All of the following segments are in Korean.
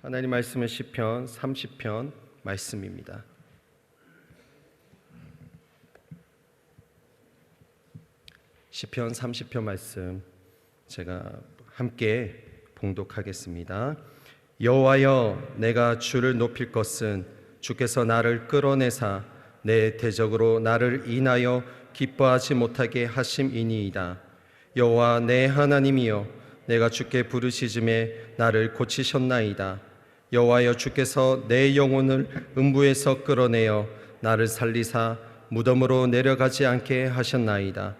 하나님 말씀은 시편 30편 말씀입니다. 시편 30편 말씀 제가 함께 봉독하겠습니다. 여호와여, 내가 주를 높일 것은 주께서 나를 끌어내사 내 대적으로 나를 인하여 기뻐하지 못하게 하심이니이다. 여호와 내 하나님이여, 내가 주께 부르짖음에 나를 고치셨나이다. 여호와여, 주께서 내 영혼을 음부에서 끌어내어 나를 살리사 무덤으로 내려가지 않게 하셨나이다.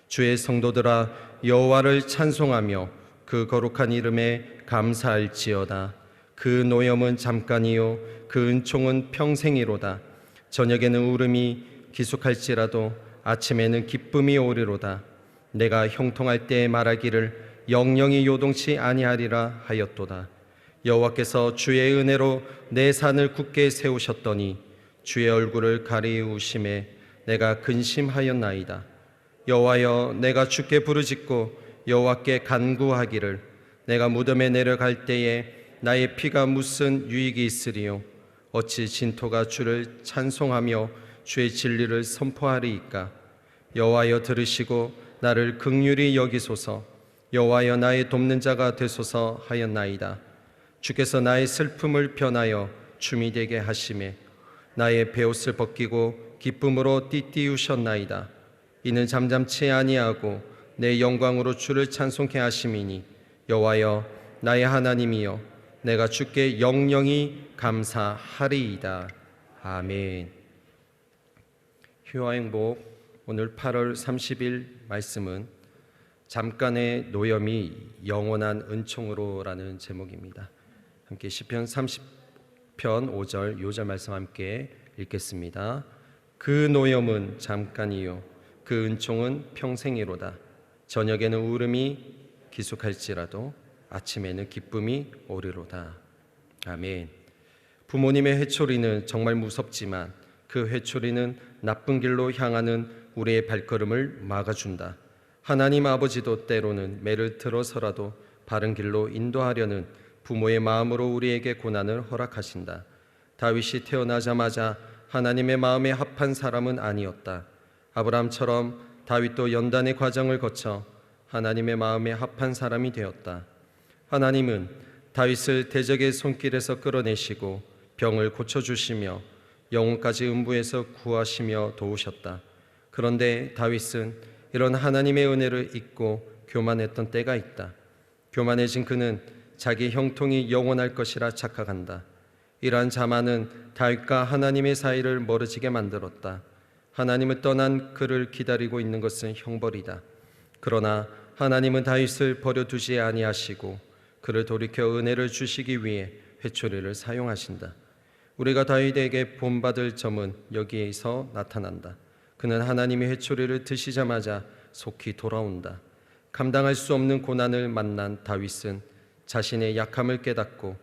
주의 성도들아, 여호와를 찬송하며 그 거룩한 이름에 감사할지어다. 그 노염은 잠깐이요 그 은총은 평생이로다. 저녁에는 울음이 기숙할지라도 아침에는 기쁨이 오리로다. 내가 형통할 때에 말하기를 영영이 요동치 아니하리라 하였도다. 여호와께서 주의 은혜로 내 산을 굳게 세우셨더니 주의 얼굴을 가리우심에 내가 근심하였나이다. 여호와여, 내가 주께 부르짖고 여호와께 간구하기를 내가 무덤에 내려갈 때에 나의 피가 무슨 유익이 있으리요? 어찌 진토가 주를 찬송하며 주의 진리를 선포하리이까? 여호와여, 들으시고 나를 긍휼히 여기소서. 여호와여, 나의 돕는 자가 되소서 하였나이다. 주께서 나의 슬픔을 변하여 춤이 되게 하시매 나의 베옷을 벗기고 기쁨으로 띠띠우셨나이다. 이는 잠잠치 아니하고 내 영광으로 주를 찬송케 하심이니 여호와여, 나의 하나님이여, 내가 주께 영영이 감사하리이다. 아멘. 희와 행복 오늘 8월 30일 말씀은 잠깐의 노염이 영원한 은총으로라는 제목입니다. 함께 시편 30편 5절 요절 말씀 함께 읽겠습니다. 그 노염은 잠깐이요 그 은총은 평생이로다. 저녁에는 울음이 기숙할지라도 아침에는 기쁨이 오리로다. 아멘. 부모님의 회초리는 정말 무섭지만 그 회초리는 나쁜 길로 향하는 우리의 발걸음을 막아준다. 하나님 아버지도 때로는 매를 들어서라도 바른 길로 인도하려는 부모의 마음으로 우리에게 고난을 허락하신다. 다윗이 태어나자마자 하나님의 마음에 합한 사람은 아니었다. 아브라함처럼 다윗도 연단의 과정을 거쳐 하나님의 마음에 합한 사람이 되었다. 하나님은 다윗을 대적의 손길에서 끌어내시고 병을 고쳐주시며 영혼까지 음부에서 구하시며 도우셨다. 그런데 다윗은 이런 하나님의 은혜를 잊고 교만했던 때가 있다. 교만해진 그는 자기 형통이 영원할 것이라 착각한다. 이러한 자만은 다윗과 하나님의 사이를 멀어지게 만들었다. 하나님을 떠난 그를 기다리고 있는 것은 형벌이다. 그러나 하나님은 다윗을 버려두지 아니하시고 그를 돌이켜 은혜를 주시기 위해 회초리를 사용하신다. 우리가 다윗에게 본받을 점은 여기에서 나타난다. 그는 하나님의 회초리를 드시자마자 속히 돌아온다. 감당할 수 없는 고난을 만난 다윗은 자신의 약함을 깨닫고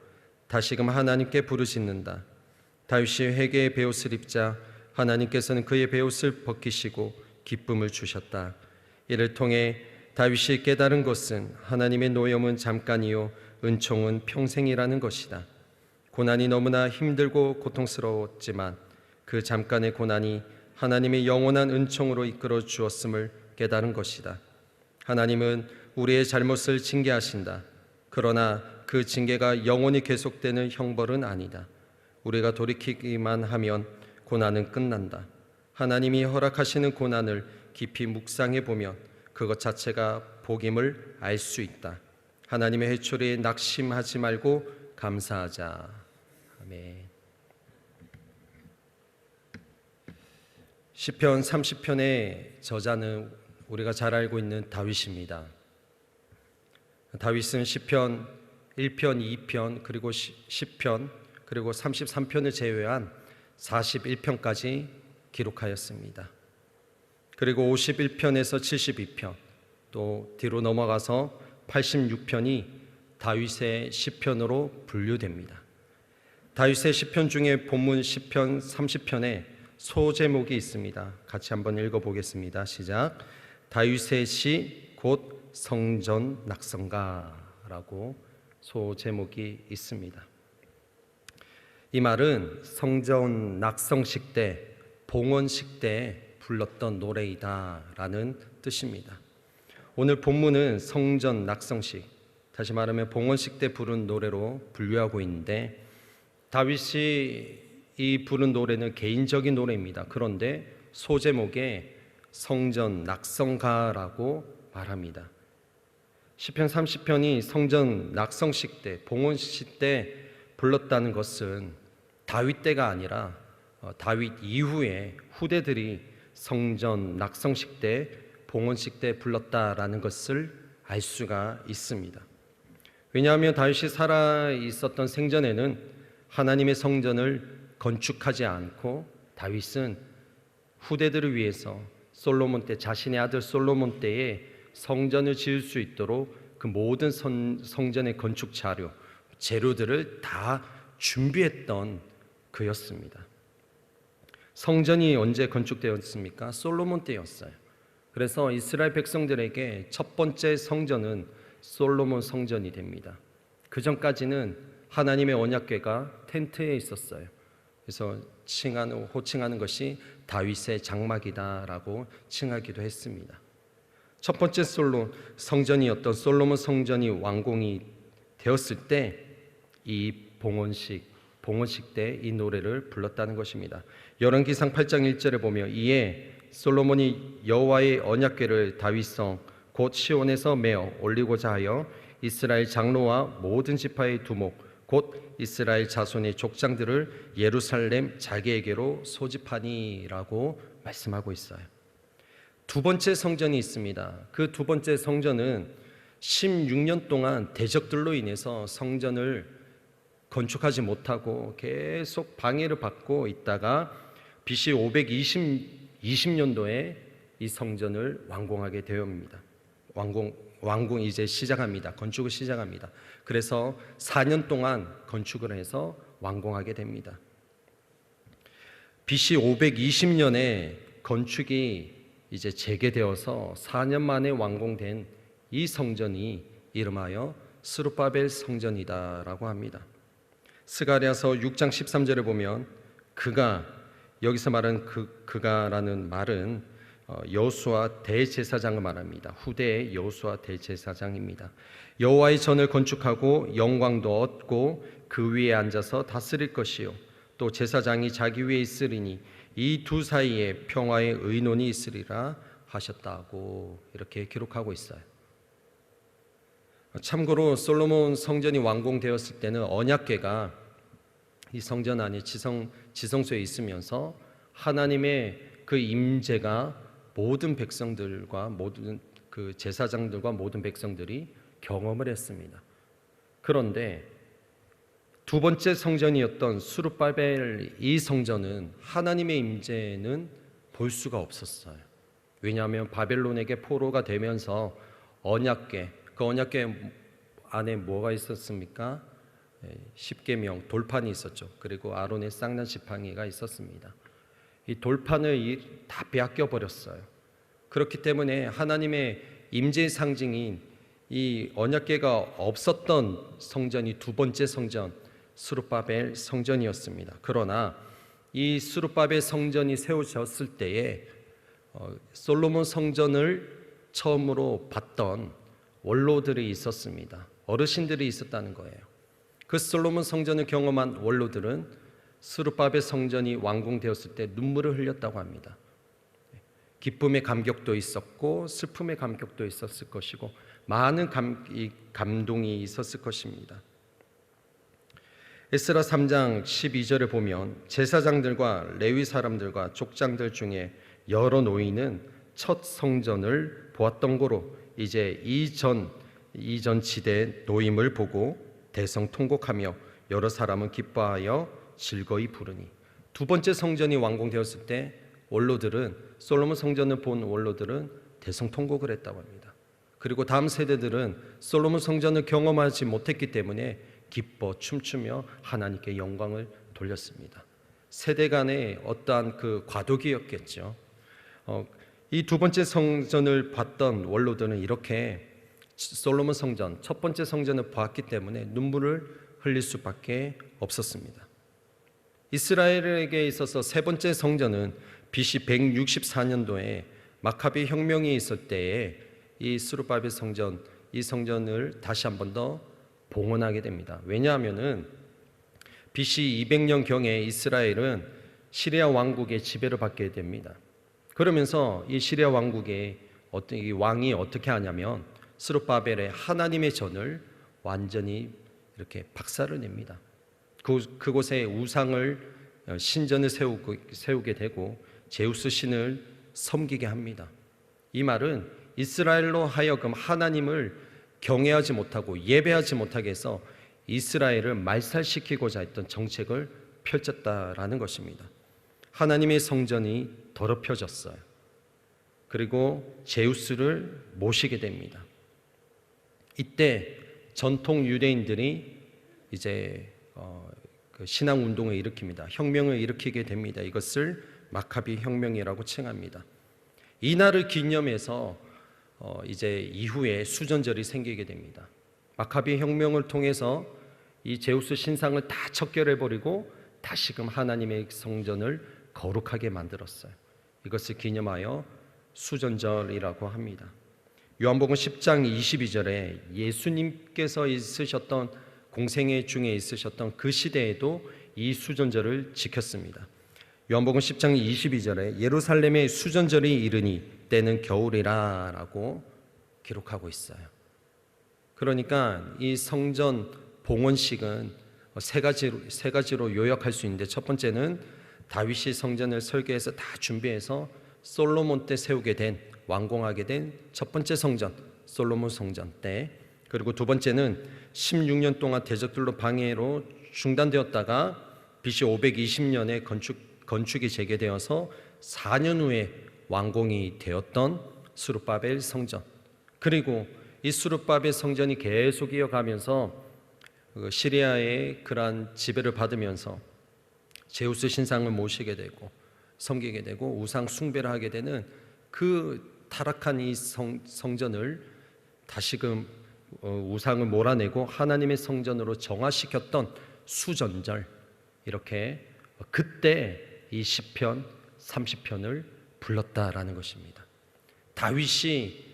다시금 하나님께 부르짖는다. 다윗이 회개의 베옷을 입자 하나님께서는 그의 베옷을 벗기시고 기쁨을 주셨다. 이를 통해 다윗이 깨달은 것은 하나님의 노염은 잠깐이요 은총은 평생이라는 것이다. 고난이 너무나 힘들고 고통스러웠지만 그 잠깐의 고난이 하나님의 영원한 은총으로 이끌어 주었음을 깨달은 것이다. 하나님은 우리의 잘못을 징계하신다. 그러나 그 징계가 영원히 계속되는 형벌은 아니다. 우리가 돌이키기만 하면 고난은 끝난다. 하나님이 허락하시는 고난을 깊이 묵상해 보면 그것 자체가 복임을 알 수 있다. 하나님의 회초리에 낙심하지 말고 감사하자. 아멘. 시편 30편의 저자는 우리가 잘 알고 있는 다윗입니다. 다윗은 시편 1편, 2편, 그리고 10편, 그리고 33편을 제외한 41편까지 기록하였습니다. 그리고 51편에서 72편, 또 뒤로 넘어가서 86편이 다윗의 시편으로 분류됩니다. 다윗의 시편 중에 본문 시편 30편에 소제목이 있습니다. 같이 한번 읽어보겠습니다. 시작. 다윗의 시 곧 성전 낙성가라고 소제목이 있습니다. 이 말은 성전 낙성식 때, 봉헌식 때 불렀던 노래이다라는 뜻입니다. 오늘 본문은 성전 낙성식, 다시 말하면 봉헌식 때 부른 노래로 분류하고 있는데, 다윗이 이 부른 노래는 개인적인 노래입니다. 그런데 소제목에 성전 낙성가라고 말합니다. 시편 30편이 성전 낙성식 때, 봉헌식 때 불렀다는 것은 다윗 때가 아니라 다윗 이후에 후대들이 성전 낙성식 때, 봉헌식 때 불렀다라는 것을 알 수가 있습니다. 왜냐하면 다윗이 살아 있었던 생전에는 하나님의 성전을 건축하지 않고, 다윗은 후대들을 위해서 솔로몬 때, 자신의 아들 솔로몬 때에 성전을 지을 수 있도록 그 모든 성전의 건축 자료, 재료들을 다 준비했던 그였습니다. 성전이 언제 건축되었습니까? 솔로몬 때였어요. 그래서 이스라엘 백성들에게 첫 번째 성전은 솔로몬 성전이 됩니다. 그 전까지는 하나님의 언약궤가 텐트에 있었어요. 그래서 호칭하는 것이 다윗의 장막이다라고 칭하기도 했습니다. 첫 번째 성전이었던 솔로몬 성전이 완공이 되었을 때 이 봉헌식 때 이 노래를 불렀다는 것입니다. 열왕기상 8장 1절에 보면, 이에 솔로몬이 여호와의 언약궤를 다윗성 곧 시온에서 메어 올리고자 하여 이스라엘 장로와 모든 지파의 두목 곧 이스라엘 자손의 족장들을 예루살렘 자기에게로 소집하니라고 말씀하고 있어요. 두 번째 성전이 있습니다. 그 두 번째 성전은 16년 동안 대적들로 인해서 성전을 건축하지 못하고 계속 방해를 받고 있다가 BC 520년도에 이 성전을 완공하게 되옵니다. 완공 이제 시작합니다. 건축을 시작합니다. 그래서 4년 동안 건축을 해서 완공하게 됩니다. BC 520년에 건축이 이제 재개되어서 4년 만에 완공된 이 성전이 이름하여 스룹바벨 성전이다라고 합니다. 스가랴서 6장 13절에 보면, 그가, 여기서 말하는 그가라는 말은 여호수아 대제사장을 말합니다. 후대의 여호수아 대제사장입니다. 여호와의 전을 건축하고 영광도 얻고 그 위에 앉아서 다스릴 것이요 또 제사장이 자기 위에 있으리니 이 두 사이에 평화의 의논이 있으리라 하셨다고 이렇게 기록하고 있어요. 참고로 솔로몬 성전이 완공되었을 때는 언약궤가 이 성전 안에 지성소에 있으면서 하나님의 그 임재가 모든 백성들과 모든 그 제사장들과 모든 백성들이 경험을 했습니다. 그런데 두 번째 성전이었던 스룹바벨 이 성전은 하나님의 임재는 볼 수가 없었어요. 왜냐하면 바벨론에게 포로가 되면서 언약궤, 그 언약궤 안에 뭐가 있었습니까? 십계명 돌판이 있었죠. 그리고 아론의 쌍난 지팡이가 있었습니다. 이 돌판을 다 빼앗겨 버렸어요. 그렇기 때문에 하나님의 임재의 상징인 이 언약궤가 없었던 성전이 두 번째 성전 스룹바벨 성전이었습니다. 그러나 이 스룹바벨 성전이 세워졌을 때에 솔로몬 성전을 처음으로 봤던 원로들이 있었습니다. 어르신들이 있었다는 거예요. 그 솔로몬 성전을 경험한 원로들은 스룹바벨 성전이 완공되었을 때 눈물을 흘렸다고 합니다. 기쁨의 감격도 있었고 슬픔의 감격도 있었을 것이고 많은 감동이 있었을 것입니다. 에스라 3장 12절에 보면 제사장들과 레위 사람들과 족장들 중에 여러 노인은 첫 성전을 보았던 고로 이제 이전 지대 노임을 보고 대성통곡하며 여러 사람은 기뻐하여 즐거이 부르니. 두 번째 성전이 완공되었을 때 원로들은 솔로몬 성전을 본 원로들은 대성통곡을 했다고 합니다. 그리고 다음 세대들은 솔로몬 성전을 경험하지 못했기 때문에 기뻐 춤추며 하나님께 영광을 돌렸습니다. 세대 간의 어떠한 그 과도기였겠죠. 이 두 번째 성전을 봤던 원로들은 이렇게 솔로몬 성전 첫 번째 성전을 봤기 때문에 눈물을 흘릴 수밖에 없었습니다. 이스라엘에게 있어서 세 번째 성전은 BC 164년도에 마카비 혁명이 있을 때에 이 스룹바벨 성전, 이 성전을 다시 한 번 더 봉헌하게 됩니다. 왜냐하면은 BC 200년경에 이스라엘은 시리아 왕국의 지배를 받게 됩니다. 그러면서 이 시리아 왕국의 이 왕이 어떻게 하냐면 스룹바벨의 하나님의 전을 완전히 이렇게 박살을 냅니다. 그곳에 우상을 신전을 세우게 되고 제우스 신을 섬기게 합니다. 이 말은 이스라엘로 하여금 하나님을 경외하지 못하고 예배하지 못하게 해서 이스라엘을 말살시키고자 했던 정책을 펼쳤다라는 것입니다. 하나님의 성전이 더럽혀졌어요. 그리고 제우스를 모시게 됩니다. 이때 전통 유대인들이 이제 그 신앙 운동을 일으킵니다. 혁명을 일으키게 됩니다. 이것을 마카비 혁명이라고 칭합니다. 이날을 기념해서 이제 이후에 수전절이 생기게 됩니다. 마카비 혁명을 통해서 이 제우스 신상을 다 척결해 버리고 다시금 하나님의 성전을 거룩하게 만들었어요. 이것을 기념하여 수전절이라고 합니다. 요한복음 10장 22절에 예수님께서 있으셨던 공생애 중에 있으셨던 그 시대에도 이 수전절을 지켰습니다. 요한복음 10장 22절에 예루살렘의 수전절이 이르니 때는 겨울이라 라고 기록하고 있어요. 그러니까 이 성전 봉헌식은 세 가지로 요약할 수 있는데, 첫 번째는 다윗이 성전을 설계해서 다 준비해서 솔로몬 때 세우게 된, 완공하게 된 첫 번째 성전, 솔로몬 성전 때. 그리고 두 번째는 16년 동안 대적들로 방해로 중단되었다가 BC 520년에 건축이 재개되어서 4년 후에 완공이 되었던 스룹바벨 성전. 그리고 이 스룹바벨 성전이 계속 이어가면서 시리아의 그러한 지배를 받으면서 제우스 신상을 모시게 되고 섬기게 되고 우상 숭배를 하게 되는 그 타락한 이 성전을 다시금 우상을 몰아내고 하나님의 성전으로 정화시켰던 수전절, 이렇게 그때 이 시편 30편을 불렀다라는 것입니다. 다윗이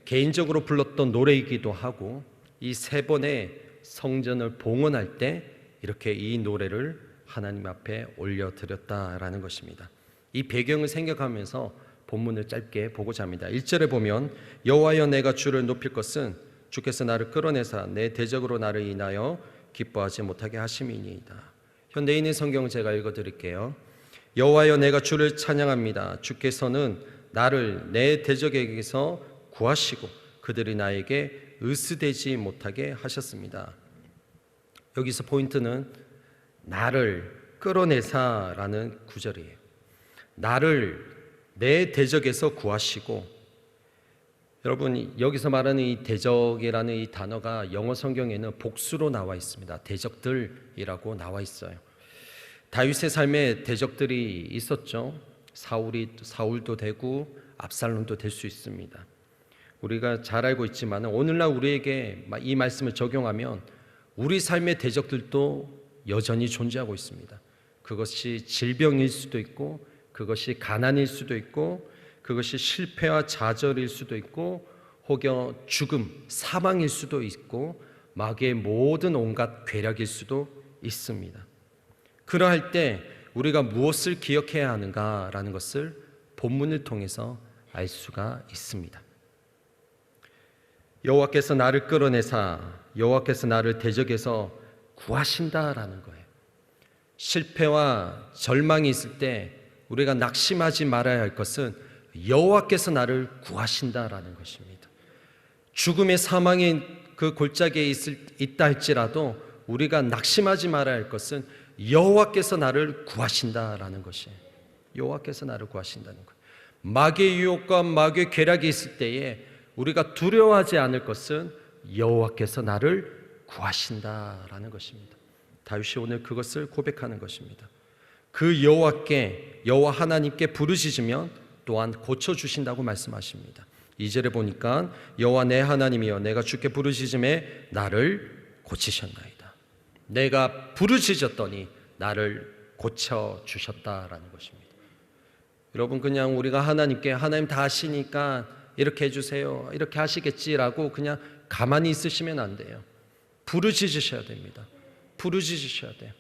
개인적으로 불렀던 노래이기도 하고 이 세 번의 성전을 봉헌할 때 이렇게 이 노래를 하나님 앞에 올려드렸다라는 것입니다. 이 배경을 생각하면서 본문을 짧게 보고자 합니다. 1절에 보면 여호와여 내가 주를 높일 것은 주께서 나를 끌어내사 내 대적으로 나를 인하여 기뻐하지 못하게 하심이니이다. 현대인의 성경을 제가 읽어드릴게요. 여호와여 내가 주를 찬양합니다. 주께서는 나를 내 대적에게서 구하시고 그들이 나에게 으스대지 못하게 하셨습니다. 여기서 포인트는 나를 끌어내사라는 구절이에요. 나를 내 대적에서 구하시고, 여러분 여기서 말하는 이 대적이라는 이 단어가 영어 성경에는 복수로 나와 있습니다. 대적들이라고 나와 있어요. 다윗의 삶에 대적들이 있었죠. 사울도 되고 압살롬도 될 수 있습니다. 우리가 잘 알고 있지만 오늘날 우리에게 이 말씀을 적용하면 우리 삶의 대적들도 여전히 존재하고 있습니다. 그것이 질병일 수도 있고, 그것이 가난일 수도 있고, 그것이 실패와 좌절일 수도 있고, 혹여 죽음, 사망일 수도 있고, 마귀의 모든 온갖 괴력일 수도 있습니다. 그러할 때 우리가 무엇을 기억해야 하는가라는 것을 본문을 통해서 알 수가 있습니다. 여호와께서 나를 끌어내사 여호와께서 나를 대적에서 구하신다라는 거예요. 실패와 절망이 있을 때 우리가 낙심하지 말아야 할 것은 여호와께서 나를 구하신다라는 것입니다. 죽음의 사망의 그 골짜기에 있다 할지라도 우리가 낙심하지 말아야 할 것은 여호와께서 나를 구하신다라는 것이에요. 여호와께서 나를 구하신다는 거예요. 마귀의 유혹과 마귀의 괴락이 있을 때에 우리가 두려워하지 않을 것은 여호와께서 나를 구하신다라는 것입니다. 다윗이 오늘 그것을 고백하는 것입니다. 그 여호와 하나님께 부르짖으면 또한 고쳐주신다고 말씀하십니다. 2절에 보니까 여호와 내 하나님이여 내가 주께 부르짖음에 나를 고치셨나이다. 내가 부르짖었더니 나를 고쳐 주셨다라는 것입니다. 여러분, 그냥 우리가 하나님께 하나님 다 아시니까 이렇게 해주세요, 이렇게 하시겠지라고 그냥 가만히 있으시면 안 돼요. 부르짖으셔야 됩니다. 부르짖으셔야 돼요.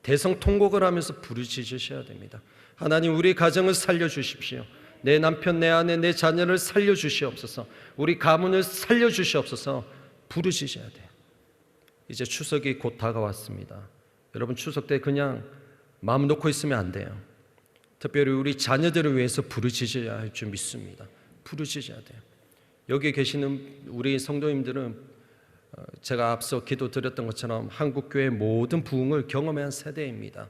대성통곡을 하면서 부르짖으셔야 됩니다. 하나님, 우리 가정을 살려주십시오. 내 남편, 내 아내, 내 자녀를 살려주시옵소서. 우리 가문을 살려주시옵소서. 부르짖어야 돼요. 이제 추석이 곧 다가왔습니다. 여러분, 추석 때 그냥 마음 놓고 있으면 안 돼요. 특별히 우리 자녀들을 위해서 부르짖어야 할 줄 믿습니다. 부르짖어야 돼요. 여기 계시는 우리 성도님들은 제가 앞서 기도드렸던 것처럼 한국교회 모든 부흥을 경험한 세대입니다.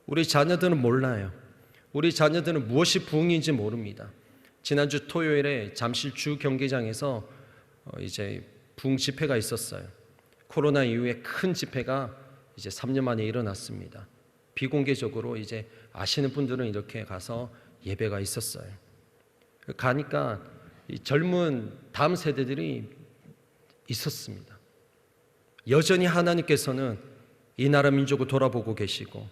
우리 자녀들은 몰라요. 우리 자녀들은 무엇이 부흥인지 모릅니다. 지난주 토요일에 잠실 주 경기장에서 이제 부흥 집회가 있었어요. 코로나 이후에 큰 집회가 이제 3년 만에 일어났습니다. 비공개적으로 이제 아시는 분들은 이렇게 가서 예배가 있었어요. 가니까 이 젊은 다음 세대들이 있었습니다. 여전히 하나님께서는 이 나라 민족을 돌아보고 계시고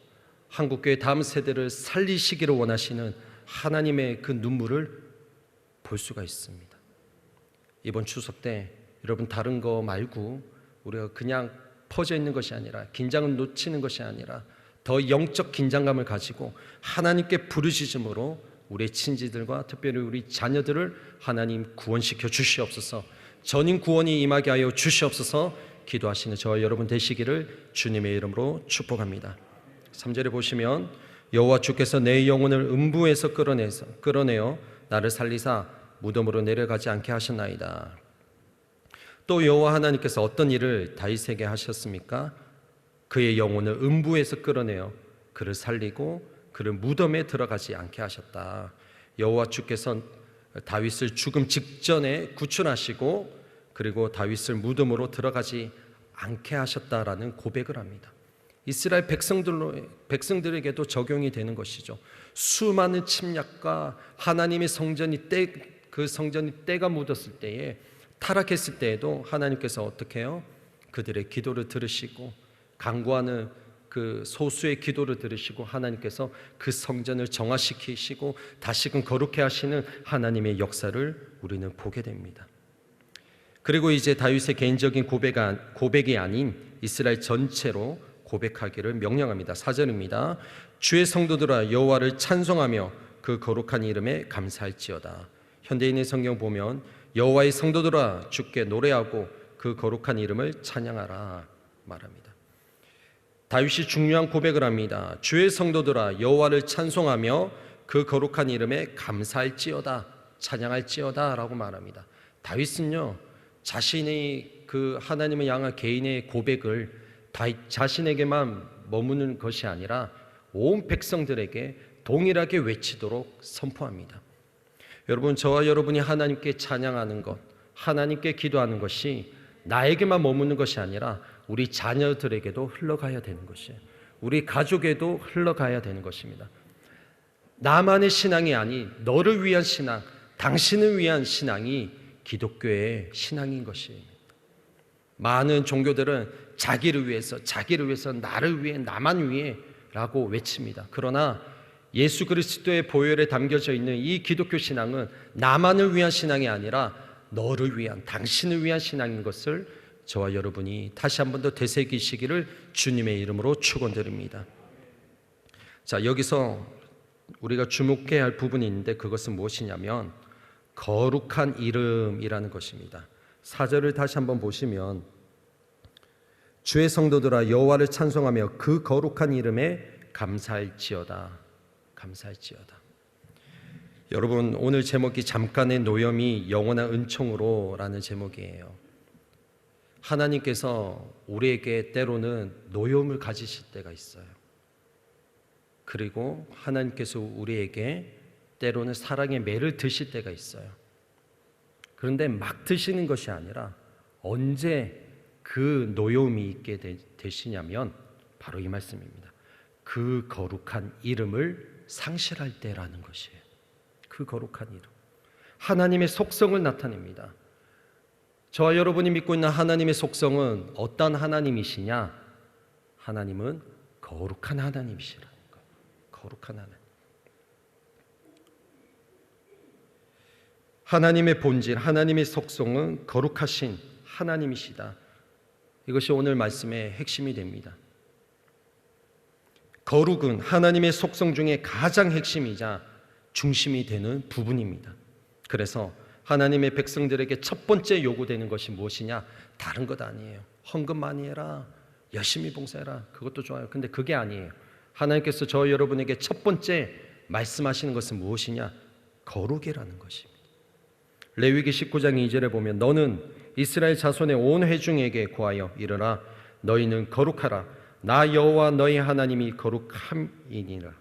한국교회 다음 세대를 살리시기를 원하시는 하나님의 그 눈물을 볼 수가 있습니다. 이번 추석 때 여러분, 다른 거 말고 우리가 그냥 퍼져 있는 것이 아니라, 긴장을 놓치는 것이 아니라 더 영적 긴장감을 가지고 하나님께 부르짖음으로 우리의 친지들과 특별히 우리 자녀들을 하나님 구원시켜 주시옵소서. 전인 구원이 임하게 하여 주시옵소서. 기도하시는 저와 여러분 되시기를 주님의 이름으로 축복합니다. 3절에 보시면 여호와 주께서 내 영혼을 음부에서 끌어내어 나를 살리사 무덤으로 내려가지 않게 하셨나이다. 또 여호와 하나님께서 어떤 일을 다윗에게 하셨습니까? 그의 영혼을 음부에서 끌어내어 그를 살리고 그를 무덤에 들어가지 않게 하셨다. 여호와 주께서 다윗을 죽음 직전에 구출하시고 그리고 다윗을 무덤으로 들어가지 않게 하셨다라는 고백을 합니다. 이스라엘 백성들에게도 적용이 되는 것이죠. 수많은 침략과 하나님의 성전이 때가 묻었을 때에, 타락했을 때에도 하나님께서 어떻게 해요? 그들의 기도를 들으시고 간구하는 그 소수의 기도를 들으시고 하나님께서 그 성전을 정화시키시고 다시금 거룩해 하시는 하나님의 역사를 우리는 보게 됩니다. 그리고 이제 다윗의 개인적인 고백이 아닌 이스라엘 전체로 고백하기를 명령합니다. 4절입니다. 주의 성도들아 여호와를 찬송하며 그 거룩한 이름에 감사할지어다. 현대인의 성경 보면 여호와의 성도들아 주께 노래하고 그 거룩한 이름을 찬양하라 말합니다. 다윗이 중요한 고백을 합니다. 주의 성도들아 여호와를 찬송하며 그 거룩한 이름에 감사할지어다, 찬양할지어다 라고 말합니다. 다윗은요, 자신의 그 하나님을 향한 개인의 고백을 자신에게만 머무는 것이 아니라 온 백성들에게 동일하게 외치도록 선포합니다. 여러분, 저와 여러분이 하나님께 찬양하는 것, 하나님께 기도하는 것이 나에게만 머무는 것이 아니라 우리 자녀들에게도 흘러가야 되는 것이에요. 우리 가족에도 흘러가야 되는 것입니다. 나만의 신앙이 아닌 너를 위한 신앙, 당신을 위한 신앙이 기독교의 신앙인 것입니다. 많은 종교들은 자기를 위해서, 나를 위해, 나만 위해 라고 외칩니다. 그러나 예수 그리스도의 보혈에 담겨져 있는 이 기독교 신앙은 나만을 위한 신앙이 아니라 너를 위한, 당신을 위한 신앙인 것을 저와 여러분이 다시 한 번 더 되새기시기를 주님의 이름으로 축원드립니다. 자, 여기서 우리가 주목해야 할 부분이 있는데 그것은 무엇이냐면 거룩한 이름이라는 것입니다. 4절을 다시 한번 보시면 주의 성도들아 여호와를 찬송하며 그 거룩한 이름에 감사할지어다. 감사할지어다. 여러분, 오늘 제목이 잠깐의 노염이 영원한 은총으로 라는 제목이에요. 하나님께서 우리에게 때로는 노염을 가지실 때가 있어요. 그리고 하나님께서 우리에게 때로는 사랑의 매를 드실 때가 있어요. 그런데 막 드시는 것이 아니라 언제 그 노여움이 있게 되시냐면 바로 이 말씀입니다. 그 거룩한 이름을 상실할 때라는 것이에요. 그 거룩한 이름, 하나님의 속성을 나타냅니다. 저와 여러분이 믿고 있는 하나님의 속성은 어떤 하나님이시냐? 하나님은 거룩한 하나님이시라는 거예요. 거룩한 하나님. 하나님의 본질, 하나님의 속성은 거룩하신 하나님이시다. 이것이 오늘 말씀의 핵심이 됩니다. 거룩은 하나님의 속성 중에 가장 핵심이자 중심이 되는 부분입니다. 그래서 하나님의 백성들에게 첫 번째 요구되는 것이 무엇이냐? 다른 것 아니에요. 헌금 많이 해라, 열심히 봉사해라, 그것도 좋아요. 근데 그게 아니에요. 하나님께서 저 여러분에게 첫 번째 말씀하시는 것은 무엇이냐? 거룩이라는 것입니다. 레위기 19장 2절에 보면 너는 이스라엘 자손의 온 회중에게 고하여 이르라. 너희는 거룩하라. 나 여호와 너희 하나님이 거룩함이니라.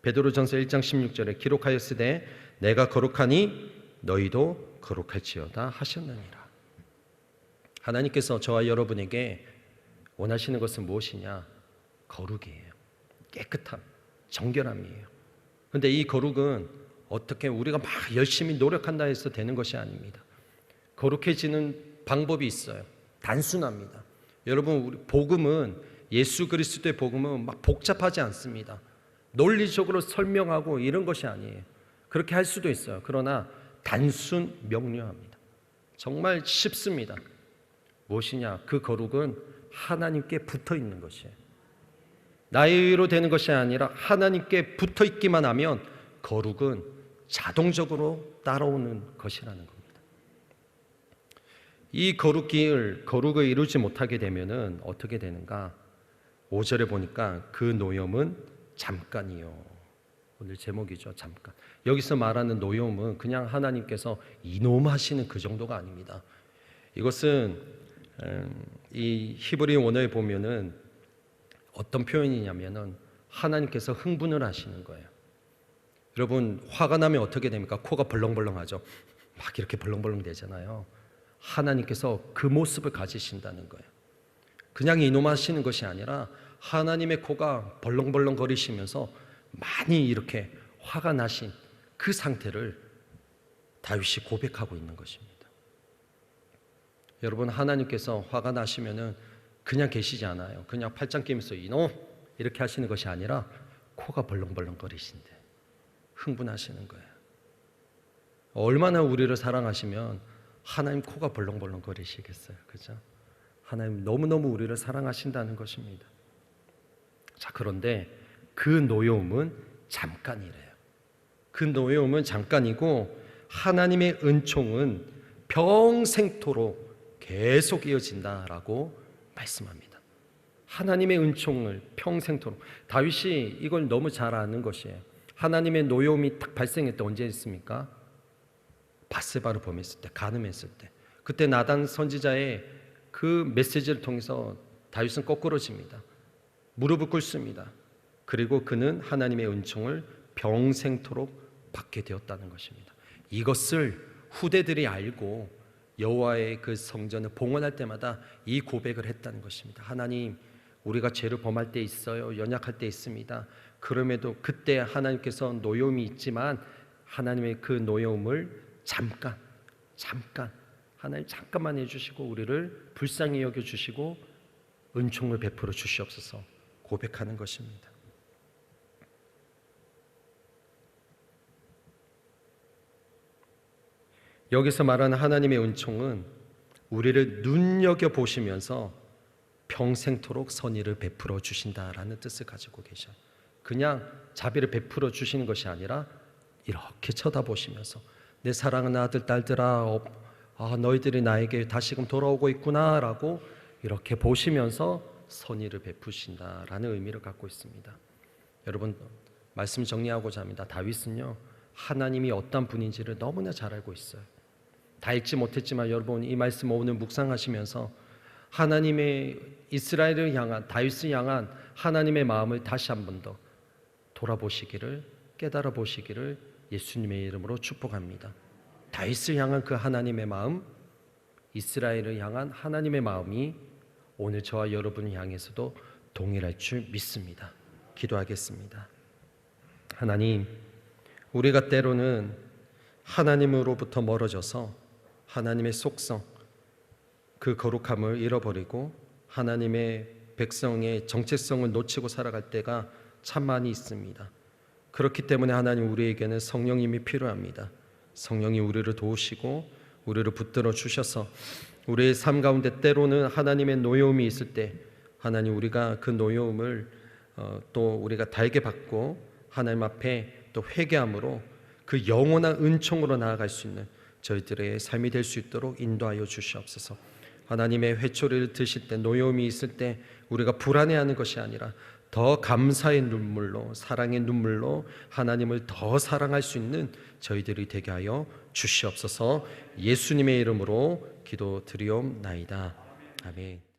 베드로전서 1장 16절에 기록하였으되 내가 거룩하니 너희도 거룩할지어다 하셨느니라. 하나님께서 저와 여러분에게 원하시는 것은 무엇이냐? 거룩이에요. 깨끗함, 정결함이에요. 그런데 이 거룩은 어떻게 우리가 막 열심히 노력한다 해서 되는 것이 아닙니다. 거룩해지는 방법이 있어요. 단순합니다. 여러분, 우리 복음은, 예수 그리스도의 복음은 막 복잡하지 않습니다. 논리적으로 설명하고 이런 것이 아니에요. 그렇게 할 수도 있어요. 그러나 단순 명료합니다. 정말 쉽습니다. 무엇이냐? 그 거룩은 하나님께 붙어 있는 것이에요. 나의 의로 되는 것이 아니라 하나님께 붙어 있기만 하면 거룩은 자동적으로 따라오는 것이라는 겁니다. 이 거룩을 이루지 못하게 되면은 어떻게 되는가? 5절에 보니까 그 노염은 잠깐이요. 오늘 제목이죠. 잠깐. 여기서 말하는 노염은 그냥 하나님께서 이놈하시는 그 정도가 아닙니다. 이것은 이 히브리 원어에 보면은 어떤 표현이냐면은 하나님께서 흥분을 하시는 거예요. 여러분, 화가 나면 어떻게 됩니까? 코가 벌렁벌렁하죠. 막 이렇게 벌렁벌렁 되잖아요. 하나님께서 그 모습을 가지신다는 거예요. 그냥 이놈하시는 것이 아니라 하나님의 코가 벌렁벌렁 거리시면서 많이 이렇게 화가 나신 그 상태를 다윗이 고백하고 있는 것입니다. 여러분, 하나님께서 화가 나시면은 그냥 계시지 않아요. 그냥 팔짱 끼면서 이놈 이렇게 하시는 것이 아니라 코가 벌렁벌렁 거리신데 흥분하시는 거예요. 얼마나 우리를 사랑하시면 하나님 코가 벌렁벌렁 거리시겠어요. 그죠? 하나님 너무너무 우리를 사랑하신다는 것입니다. 자, 그런데 그 노여움은 잠깐이래요. 그 노여움은 잠깐이고 하나님의 은총은 평생토록 계속 이어진다라고 말씀합니다. 하나님의 은총을 평생토록. 다윗이 이걸 너무 잘 아는 것이에요. 하나님의 노여움이 딱 발생했던 언제 있습니까? 밧세바를 범했을 때, 간음했을 때. 그때 나단 선지자의 그 메시지를 통해서 다윗은 거꾸로집니다. 무릎을 꿇습니다. 그리고 그는 하나님의 은총을 평생토록 받게 되었다는 것입니다. 이것을 후대들이 알고 여호와의 그 성전을 봉헌할 때마다 이 고백을 했다는 것입니다. 하나님, 우리가 죄를 범할 때 있어요. 연약할 때 있습니다. 그럼에도 그때 하나님께서 노여움이 있지만 하나님의 그 노여움을 잠깐 하나님 잠깐만 해주시고 우리를 불쌍히 여겨주시고 은총을 베풀어 주시옵소서 고백하는 것입니다. 여기서 말하는 하나님의 은총은 우리를 눈여겨보시면서 평생토록 선의를 베풀어 주신다라는 뜻을 가지고 계셔요. 그냥 자비를 베풀어 주시는 것이 아니라 이렇게 쳐다보시면서 내 사랑하는 아들, 딸들아, 너희들이 나에게 다시금 돌아오고 있구나라고 이렇게 보시면서 선의를 베푸신다라는 의미를 갖고 있습니다. 여러분, 말씀 정리하고자 합니다. 다윗은요, 하나님이 어떤 분인지를 너무나 잘 알고 있어요. 다 읽지 못했지만 여러분, 이 말씀 오늘 묵상하시면서 하나님의 이스라엘을 향한, 다윗을 향한 하나님의 마음을 다시 한 번 더 돌아보시기를, 깨달아 보시기를 예수님의 이름으로 축복합니다. 다윗을 향한 그 하나님의 마음, 이스라엘을 향한 하나님의 마음이 오늘 저와 여러분을 향해서도 동일할 줄 믿습니다. 기도하겠습니다. 하나님, 우리가 때로는 하나님으로부터 멀어져서 하나님의 속성, 그 거룩함을 잃어버리고 하나님의 백성의 정체성을 놓치고 살아갈 때가 참 많이 있습니다. 그렇기 때문에 하나님 우리에게는 성령님이 필요합니다. 성령이 우리를 도우시고 우리를 붙들어 주셔서 우리의 삶 가운데 때로는 하나님의 노여움이 있을 때 하나님 우리가 그 노여움을 또 우리가 달게 받고 하나님 앞에 또 회개함으로 그 영원한 은총으로 나아갈 수 있는 저희들의 삶이 될 수 있도록 인도하여 주시옵소서. 하나님의 회초리를 드실 때 노여움이 있을 때 우리가 불안해하는 것이 아니라 더 감사의 눈물로 사랑의 눈물로 하나님을 더 사랑할 수 있는 저희들이 되게 하여 주시옵소서. 예수님의 이름으로 기도드리옵나이다. 아멘.